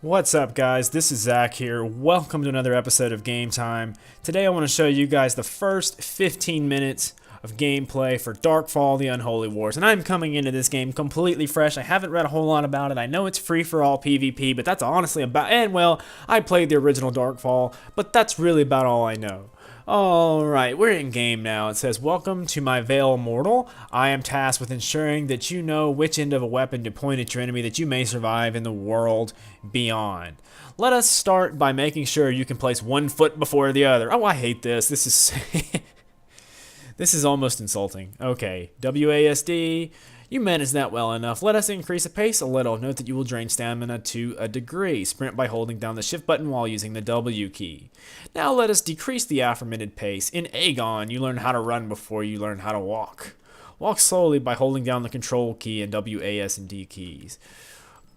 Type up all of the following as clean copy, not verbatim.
What's up, guys? This is Zach here. Welcome to another episode of Game Time. Today I want to show you guys the first 15 minutes of gameplay for Darkfall, the Unholy Wars. And I'm coming into this game completely fresh. I haven't read a whole lot about it. I know it's free for all PvP, but that's honestly about... And, well, I played the original Darkfall, but that's really about all I know. Alright, we're in game now. It says, "Welcome to my Vale Mortal. I am tasked with ensuring that you know which end of a weapon to point at your enemy that you may survive in the world beyond. Let us start by making sure you can place one foot before the other." Oh, I hate this. This is... This is almost insulting. Okay, WASD. You managed that well enough. Let us increase the pace a little. Note that you will drain stamina to a degree. Sprint by holding down the shift button while using the W key. Now let us decrease the aforementioned pace. In Aegon, you learn how to run before you learn how to walk. Walk slowly by holding down the control key and WAS and D keys.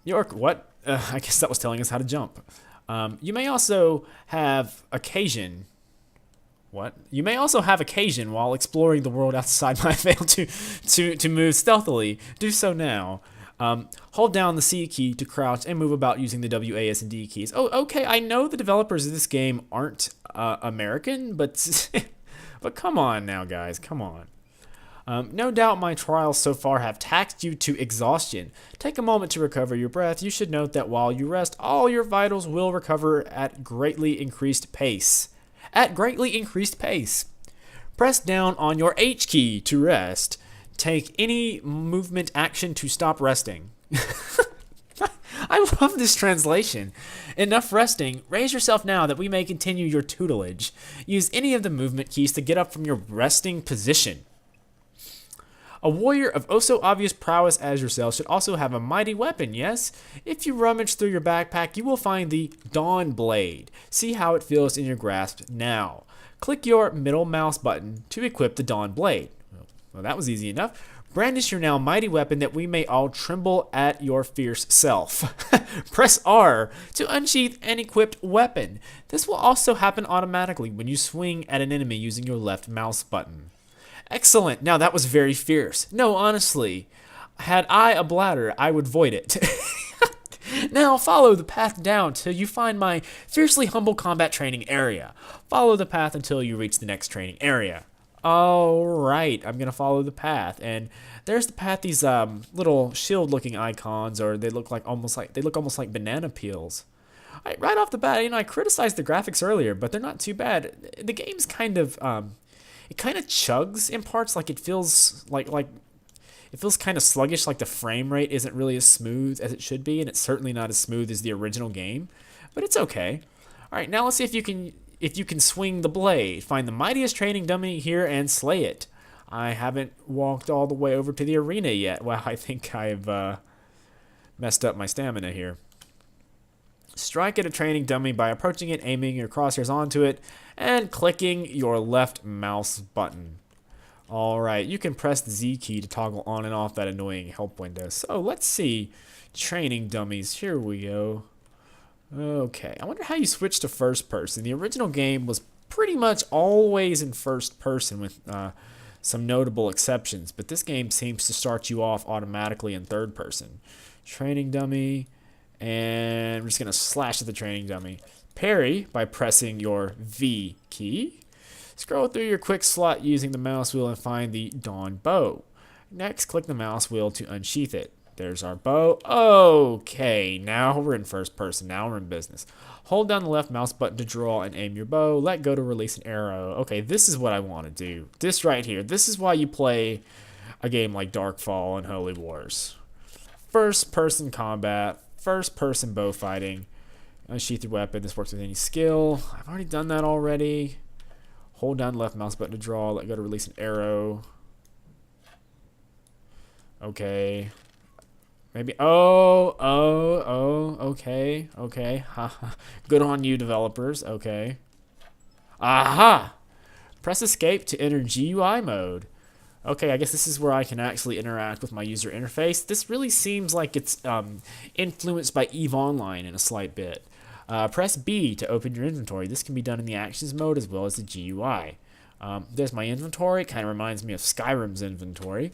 What? I guess that was telling us how to jump. You may also have occasion... What? You may also have occasion while exploring the world outside my veil to move stealthily. Do so now. Hold down the C key to crouch and move about using the WAS and D keys. Oh, okay. I know the developers of this game aren't American, but but come on now, guys. Come on. No doubt my trials so far have taxed you to exhaustion. Take a moment to recover your breath. You should note that while you rest, all your vitals will recover at greatly increased pace. Press down on your H key to rest. Take any movement action to stop resting. I love this translation. Enough resting. Raise yourself now that we may continue your tutelage. Use any of the movement keys to get up from your resting position. A warrior of oh so obvious prowess as yourself should also have a mighty weapon, yes? If you rummage through your backpack, you will find the Dawn Blade. See how it feels in your grasp now. Click your middle mouse button to equip the Dawn Blade. Well, that was easy enough. Brandish your now mighty weapon that we may all tremble at your fierce self. Press R to unsheath an equipped weapon. This will also happen automatically when you swing at an enemy using your left mouse button. Excellent. Now that was very fierce. No, honestly, had I a bladder, I would void it. Now follow the path down till you find my fiercely humble combat training area. Follow the path until you reach the next training area. All right, I'm gonna follow the path, and there's the path. These little shield-looking icons, or they look almost like banana peels. Right off the bat, I criticized the graphics earlier, but they're not too bad. The game's kind of it kind of chugs in parts, like it feels it feels kind of sluggish, like the frame rate isn't really as smooth as it should be, and it's certainly not as smooth as the original game, but it's okay. All right, now let's see if you can swing the blade. Find the mightiest training dummy here and slay it. I haven't walked all the way over to the arena yet. Wow, I think I've messed up my stamina here. Strike at a training dummy by approaching it, aiming your crosshairs onto it, and clicking your left mouse button. Alright, you can press the Z key to toggle on and off that annoying help window. So let's see. Training dummies. Here we go. Okay, I wonder how you switch to first person. The original game was pretty much always in first person with some notable exceptions, but this game seems to start you off automatically in third person. Training dummy. And we're just going to slash at the training dummy. Parry by pressing your V key. Scroll through your quick slot using the mouse wheel and find the Dawn Bow. Next, click the mouse wheel to unsheath it. There's our bow. Okay, now we're in first person. Now we're in business. Hold down the left mouse button to draw and aim your bow. Let go to release an arrow. Okay, this is what I want to do. This right here. This is why you play a game like Darkfall and Unholy Wars. First person combat. First person bow fighting. Unsheath your weapon. This works with any skill. I've already done that already. Hold down the left mouse button to draw. Let go to release an arrow. Okay. Maybe. Okay. Okay. Good on you, developers. Okay. Aha! Press escape to enter GUI mode. Okay, I guess this is where I can actually interact with my user interface. This really seems like it's influenced by EVE Online in a slight bit. Press B to open your inventory. This can be done in the actions mode as well as the GUI. There's my inventory. It kind of reminds me of Skyrim's inventory.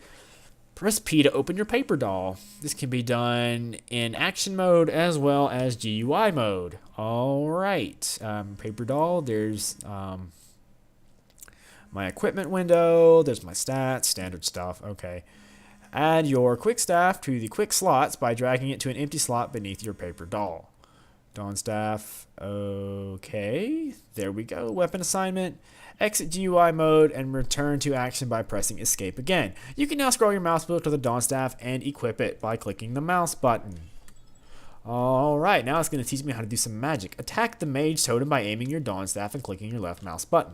Press P to open your paper doll. This can be done in action mode as well as GUI mode. All right, paper doll, there's my equipment window, there's my stats, standard stuff, okay. Add your quick staff to the quick slots by dragging it to an empty slot beneath your paper doll. Dawn staff, okay, there we go, weapon assignment. Exit GUI mode and return to action by pressing escape again. You can now scroll your mouse wheel to the Dawn staff and equip it by clicking the mouse button. Alright, now it's going to teach me how to do some magic. Attack the mage totem by aiming your Dawn staff and clicking your left mouse button.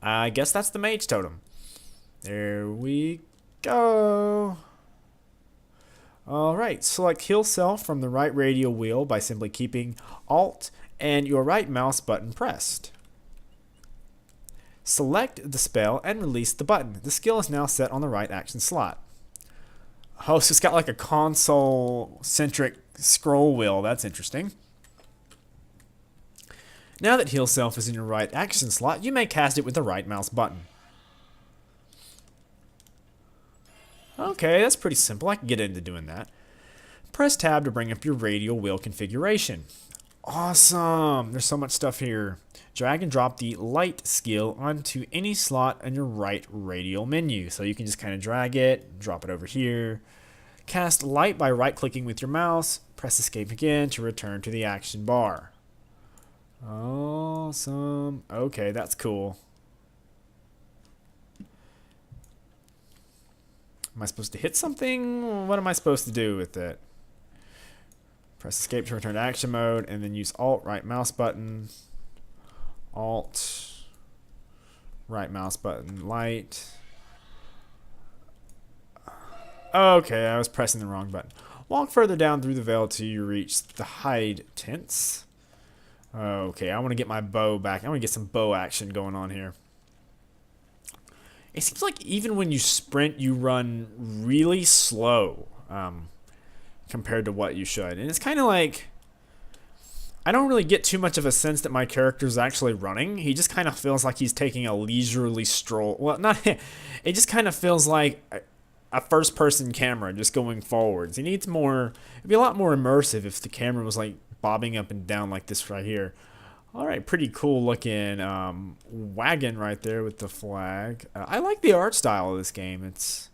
I guess that's the mage totem. There we go. Alright, select heal self from the right radial wheel by simply keeping Alt and your right mouse button pressed. Select the spell and release the button. The skill is now set on the right action slot. Oh, so it's got like a console-centric scroll wheel. That's interesting. Now that Heal Self is in your right action slot, you may cast it with the right mouse button. Okay, that's pretty simple. I can get into doing that. Press Tab to bring up your radial wheel configuration. Awesome! There's so much stuff here. Drag and drop the light skill onto any slot on your right radial menu. So you can just kind of drag it, drop it over here. Cast light by right-clicking with your mouse. Press escape again to return to the action bar. Awesome. Okay, that's cool. Am I supposed to hit something? What am I supposed to do with it? Press escape to return to action mode, and then use Alt, right mouse button. Alt, right mouse button, light. Okay, I was pressing the wrong button. Walk further down through the veil till you reach the hide tents. Okay, I want to get my bow back. I want to get some bow action going on here. It seems like even when you sprint, you run really slow compared to what you should. And it's kind of like, I don't really get too much of a sense that my character is actually running. He just kind of feels like he's taking a leisurely stroll. Well, not. It just kind of feels like a first-person camera just going forwards. He needs more. It'd be a lot more immersive if the camera was like bobbing up and down like this right here. All right, pretty cool looking wagon right there with the flag. I like the art style of this game. It's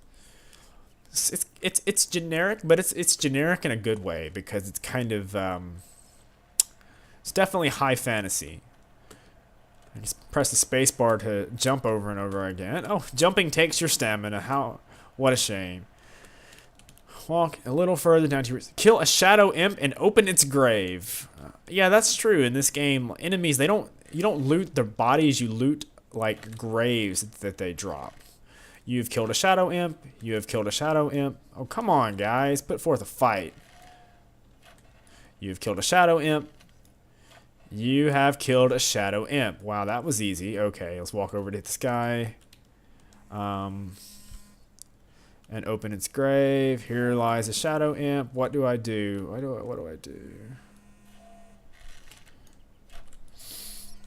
generic, but it's generic in a good way because it's kind of it's definitely high fantasy. I just press the space bar to jump over and over again. Oh, jumping takes your stamina. What a shame. Walk a little further down to your... Kill a shadow imp and open its grave. Yeah, that's true. In this game, enemies, you don't loot their bodies, you loot like graves that they drop. You've killed a shadow imp. You have killed a shadow imp. Oh, come on, guys. Put forth a fight. You've killed a shadow imp. You have killed a shadow imp. Wow, that was easy. Okay, let's walk over to this guy. And open its grave. Here lies a shadow imp. What do I do? What do I do?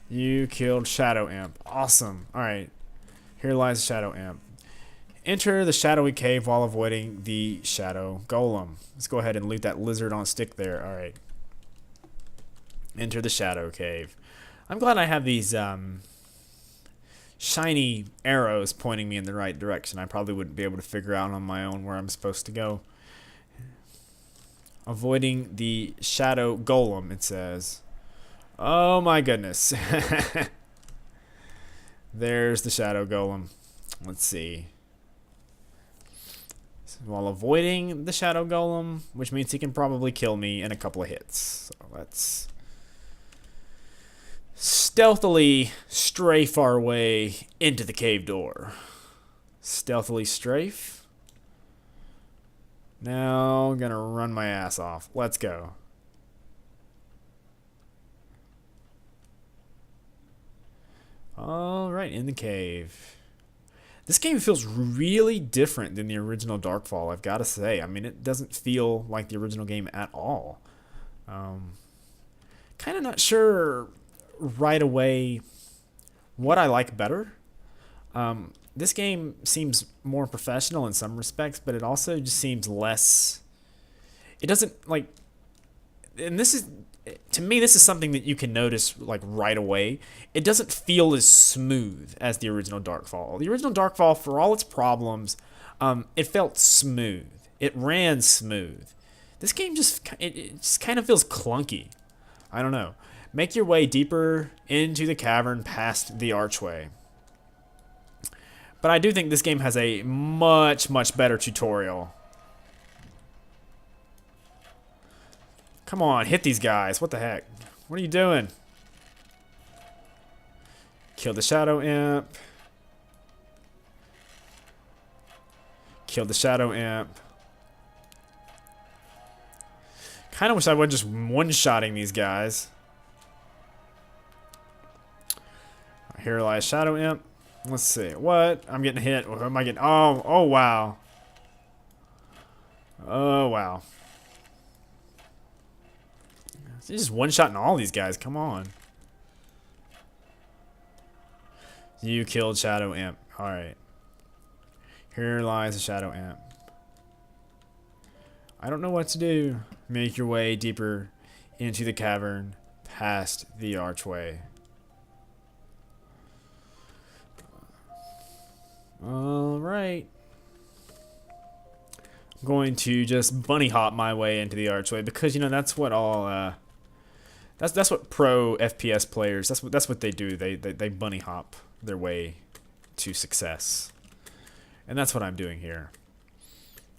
You killed shadow imp. Awesome. All right. Here lies a shadow imp. Enter the shadowy cave while avoiding the shadow golem. Let's go ahead and loot that lizard on stick there. All right. Enter the shadow cave. I'm glad I have these shiny arrows pointing me in the right direction. I probably wouldn't be able to figure out on my own where I'm supposed to go. Avoiding the shadow golem, it says. Oh my goodness. There's the shadow golem. Let's see. While avoiding the shadow golem, which means he can probably kill me in a couple of hits. So let's stealthily strafe our way into the cave door. Stealthily strafe. Now I'm gonna run my ass off. Let's go. Alright, in the cave. This game feels really different than the original Darkfall, I've got to say. I mean, it doesn't feel like the original game at all. Kind of not sure right away what I like better. this game seems more professional in some respects, but it also just seems less. It doesn't like, and this is, to me, this is something that you can notice like right away. It doesn't feel as smooth as the original Darkfall. The original Darkfall, for all its problems, it felt smooth. It ran smooth. This game it just kind of feels clunky. I don't know. Make your way deeper into the cavern past the archway. But I do think this game has a much, much better tutorial. Come on, hit these guys. What the heck? What are you doing? Kill the Shadow Imp. Kill the Shadow Imp. Kind of wish I would just one-shotting these guys. Here lies Shadow Imp. Let's see. What? I'm getting hit. What am I getting? Oh, wow. Oh, wow. He's just one-shotting all these guys. Come on. You killed Shadow Imp. Alright. Here lies the Shadow Imp. I don't know what to do. Make your way deeper into the cavern past the archway. Alright. I'm going to just bunny hop my way into the archway because, you know, that's what all that's what pro FPS players, that's what they do. They bunny hop their way to success. And that's what I'm doing here.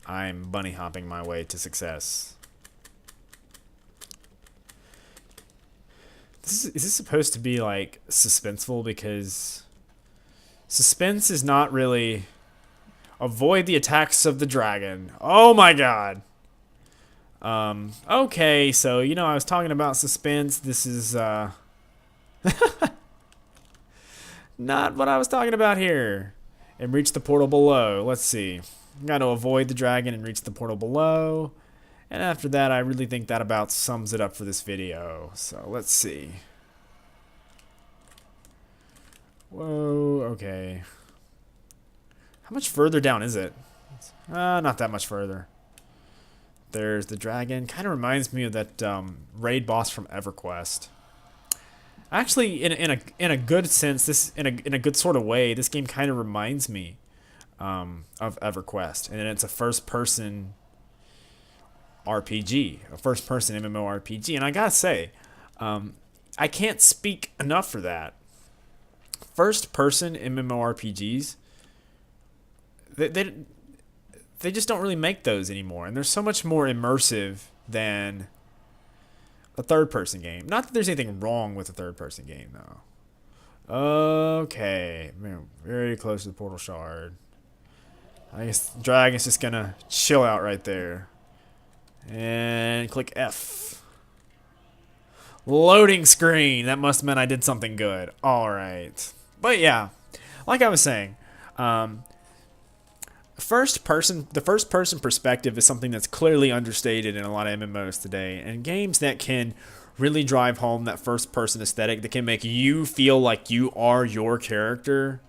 I'm bunny hopping my way to success. Is this supposed to be like suspenseful? Because suspense is not really. Avoid the attacks of the dragon. Oh my god. Okay, so you know I was talking about suspense. This is not what I was talking about here. And reach the portal below. Let's see. Got to avoid the dragon and reach the portal below. And after that, I really think that about sums it up for this video. So let's see. Whoa, okay. How much further down is it? Not that much further. There's the dragon. Kind of reminds me of that raid boss from EverQuest. Actually, in a good sense, in a good sort of way, this game kind of reminds me of EverQuest, and it's a first-person RPG, a first-person MMORPG. And I gotta say, I can't speak enough for that. First-person MMORPGs, they just don't really make those anymore, and they're so much more immersive than a third-person game. Not that there's anything wrong with a third-person game, though. Okay, man, very close to the portal shard. I guess the dragon's just gonna chill out right there. And click F. Loading screen. That must have meant I did something good. Alright. But yeah, like I was saying, the first person perspective is something that's clearly understated in a lot of MMOs today. And games that can really drive home that first person aesthetic, that can make you feel like you are your character,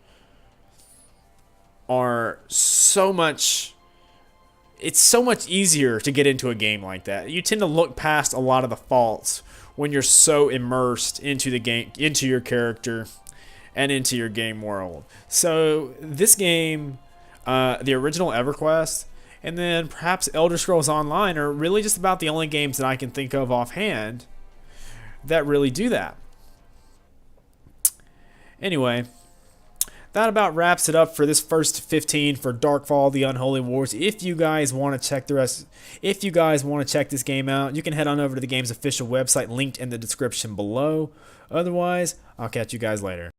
are so much. It's so much easier to get into a game like that. You tend to look past a lot of the faults when you're so immersed into the game, into your character, and into your game world. So this game, the original EverQuest, and then perhaps Elder Scrolls Online are really just about the only games that I can think of offhand that really do that. Anyway, that about wraps it up for this first 15 for Darkfall, the Unholy Wars. If you guys want to check the rest, if you guys want to check this game out, you can head on over to the game's official website, linked in the description below. Otherwise, I'll catch you guys later.